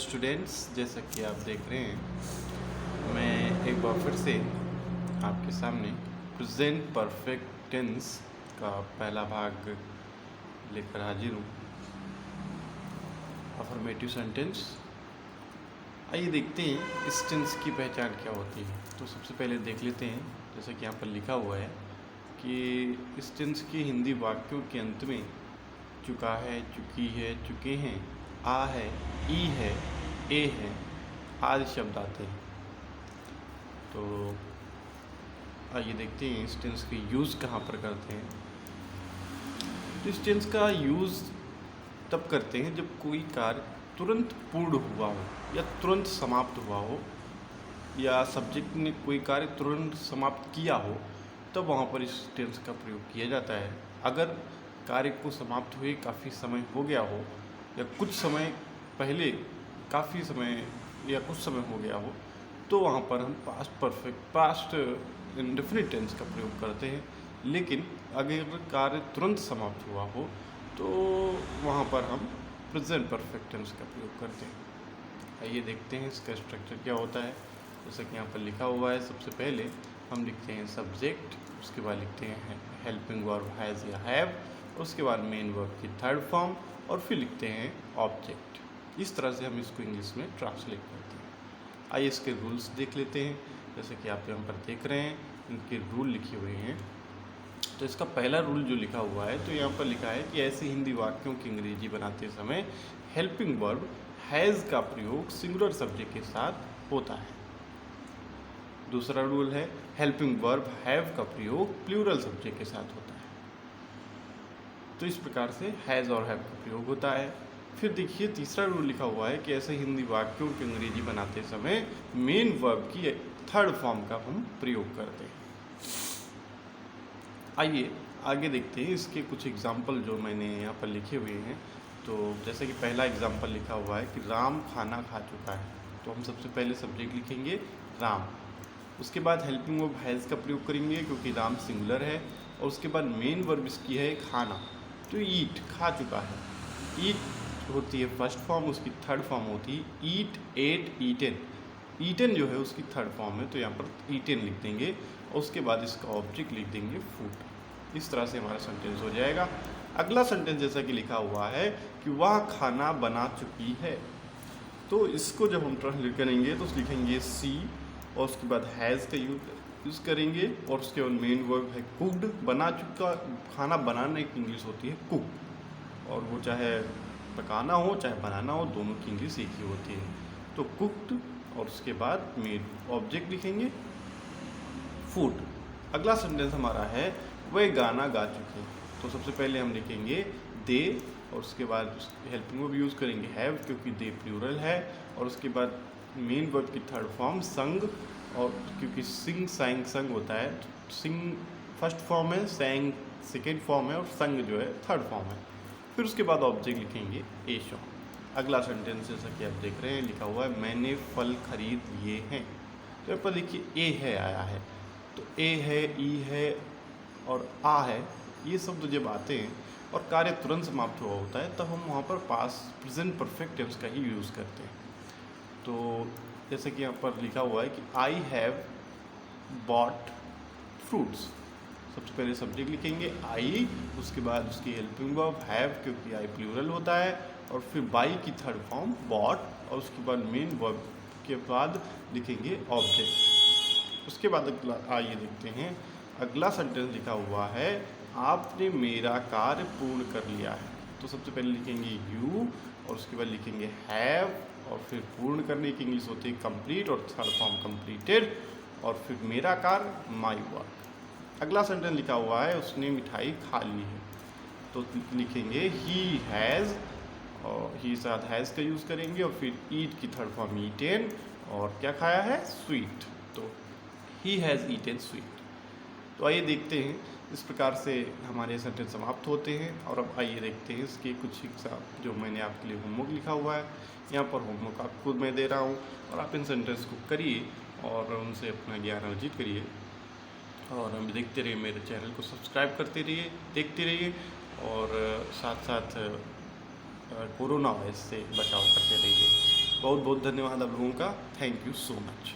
Students, जैसा कि आप देख रहे हैं, मैं एक बार फिर से आपके सामने प्रेजेंट परफेक्ट टेंस का पहला भाग लेकर हाजिर हूँ। Affirmative sentence. आइए देखते हैं इस टेंस की पहचान क्या होती है। तो सबसे पहले देख लेते हैं, जैसा कि यहाँ पर लिखा हुआ है कि इस टेंस के हिंदी वाक्यों के अंत में चुका है, चुकी है, चुके हैं, आ है, ई है, ए है आदि शब्द आते हैं। तो आइए देखते हैं इस टेंस के यूज़ कहाँ पर करते हैं। तो इस टेंस का यूज़ तब करते हैं जब कोई कार्य तुरंत पूर्ण हुआ हो या तुरंत समाप्त हुआ हो, या सब्जेक्ट ने कोई कार्य तुरंत समाप्त किया हो, तब वहाँ पर इस टेंस का प्रयोग किया जाता है। अगर कार्य को समाप्त हुए काफ़ी समय हो गया हो, या कुछ समय पहले काफ़ी समय या कुछ समय हो गया हो, तो वहाँ पर हम पास्ट इंडेफिनिट टेंस का प्रयोग करते हैं। लेकिन अगर कार्य तुरंत समाप्त हुआ हो तो वहाँ पर हम प्रेजेंट परफेक्ट टेंस का प्रयोग करते हैं। आइए देखते हैं इसका स्ट्रक्चर क्या होता है। जैसा कि यहाँ पर लिखा हुआ है, सबसे पहले हम लिखते हैं सब्जेक्ट, उसके बाद लिखते हैं हेल्पिंग वर्ब हैज़ या हैव, उसके बाद मेन वर्ब की थर्ड फॉर्म, और फिर लिखते हैं ऑब्जेक्ट। इस तरह से हम इसको इंग्लिश में ट्रांसलेट करते हैं। आइए इसके रूल्स देख लेते हैं। जैसे कि आप यहाँ पर देख रहे हैं, इनके रूल लिखे हुए हैं। तो इसका पहला रूल जो लिखा हुआ है, तो यहाँ पर लिखा है कि ऐसे हिंदी वाक्यों की अंग्रेजी बनाते समय हेल्पिंग वर्ब हैज़ का प्रयोग सिंगुलर सब्जेक्ट के साथ होता है। दूसरा रूल है हेल्पिंग वर्ब हैव का प्रयोग प्लूरल सब्जेक्ट के साथ होता है। तो इस प्रकार से हैज़ और हैव का प्रयोग होता है। फिर देखिए तीसरा रूल लिखा हुआ है कि ऐसे हिंदी वाक्यों की अंग्रेजी बनाते समय मेन वर्ब की थर्ड फॉर्म का हम प्रयोग करते हैं। आइए आगे देखते हैं इसके कुछ एग्जाम्पल जो मैंने यहाँ पर लिखे हुए हैं। तो जैसे कि पहला एग्जाम्पल लिखा हुआ है कि राम खाना खा चुका है, तो हम सबसे पहले सब्जेक्ट लिखेंगे राम, उसके बाद हेल्पिंग वर्ब हैज़ का प्रयोग करेंगे क्योंकि राम सिंगुलर है, और उसके बाद मेन वर्ब इसकी है खाना, तो ईट खा चुका है। ईट होती है फर्स्ट फॉर्म, उसकी थर्ड फॉर्म होती है ईट, एट, ईटेन। ईटेन जो है उसकी थर्ड फॉर्म है, तो यहाँ पर ईटेन लिख देंगे, और उसके बाद इसका ऑब्जेक्ट लिख देंगे फूड। इस तरह से हमारा सेंटेंस हो जाएगा। अगला सेंटेंस जैसा कि लिखा हुआ है कि वह खाना बना चुकी है, तो इसको जब हम ट्रांसलेट करेंगे तो लिखेंगे सी, और उसके बाद हैज़ का यूज़ करेंगे, और उसके बाद मेन वर्ब है कुक्ड, बना चुका। खाना बनाने की इंग्लिश होती है कुक, और वो चाहे पकाना हो चाहे बनाना हो, दोनों की इंग्लिश एक ही होती है। तो कुक्ड, और उसके बाद मेन ऑब्जेक्ट लिखेंगे फूड। अगला सेंटेंस हमारा है वह गाना गा चुके, तो सबसे पहले हम लिखेंगे दे, और उसके बाद हेल्पिंग वर्ब यूज़ करेंगे हैव क्योंकि दे प्लूरल है, और उसके बाद मेन वर्ब की थर्ड फॉर्म संग, और क्योंकि सिंग सैंग संग होता है, तो सिंग फर्स्ट फॉर्म है, सैंग सेकेंड फॉर्म है, और संग जो है थर्ड फॉर्म है। फिर उसके बाद ऑब्जेक्ट लिखेंगे ए शॉ। अगला सेंटेंस जैसा कि आप देख रहे हैं लिखा हुआ है मैंने फल खरीद लिए हैं, तो यहाँ पर देखिए ए है आया है, तो ए है, ई है और आ है, ये शब्द जब आते हैं और कार्य तुरंत समाप्त हुआ होता है, तब हम वहाँ पर पास्ट प्रेजेंट परफेक्ट टेंस का ही यूज़ करते हैं। तो जैसे कि यहाँ पर लिखा हुआ है कि आई हैव बॉट फ्रूट्स, सबसे पहले सब्जेक्ट लिखेंगे आई, उसके बाद उसकी हेल्पिंग वर्ब हैव क्योंकि आई प्लूरल होता है, और फिर बाई की थर्ड फॉर्म बॉट, और उसके बाद मेन वर्ब के बाद लिखेंगे ऑब्जेक्ट। उसके बाद आइए देखते हैं अगला सेंटेंस लिखा हुआ है आपने मेरा कार्य पूर्ण कर लिया है, तो सबसे पहले लिखेंगे यू, और उसके बाद लिखेंगे हैव, और फिर पूर्ण करने की इंग्लिश होती है कंप्लीट, और थर्ड फॉर्म कंप्लीटेड, और फिर मेरा कार्य माई वर्क। अगला सेंटेंस लिखा हुआ है उसने मिठाई खा ली है, तो लिखेंगे ही हैज़, और ही साथ हैज़ का यूज़ करेंगे, और फिर ईट की थर्ड फॉर्म ईटेन, और क्या खाया है स्वीट, तो ही हैज़ ईटेन स्वीट। तो आइए देखते हैं इस प्रकार से हमारे सेंटेंस समाप्त होते हैं। और अब आइए देखते हैं इसके कुछ शिक्षा जो मैंने आपके लिए होमवर्क लिखा हुआ है। यहाँ पर होमवर्क आपको मैं दे रहा हूँ, और आप इन सेंटेंस को करिए और उनसे अपना ज्ञान अर्जित करिए, और हम देखते रहिए, मेरे चैनल को सब्सक्राइब करते रहिए, देखते रहिए, और साथ साथ कोरोना वायरस से बचाव करते रहिए। बहुत बहुत धन्यवाद आप लोगों का। Thank you so much.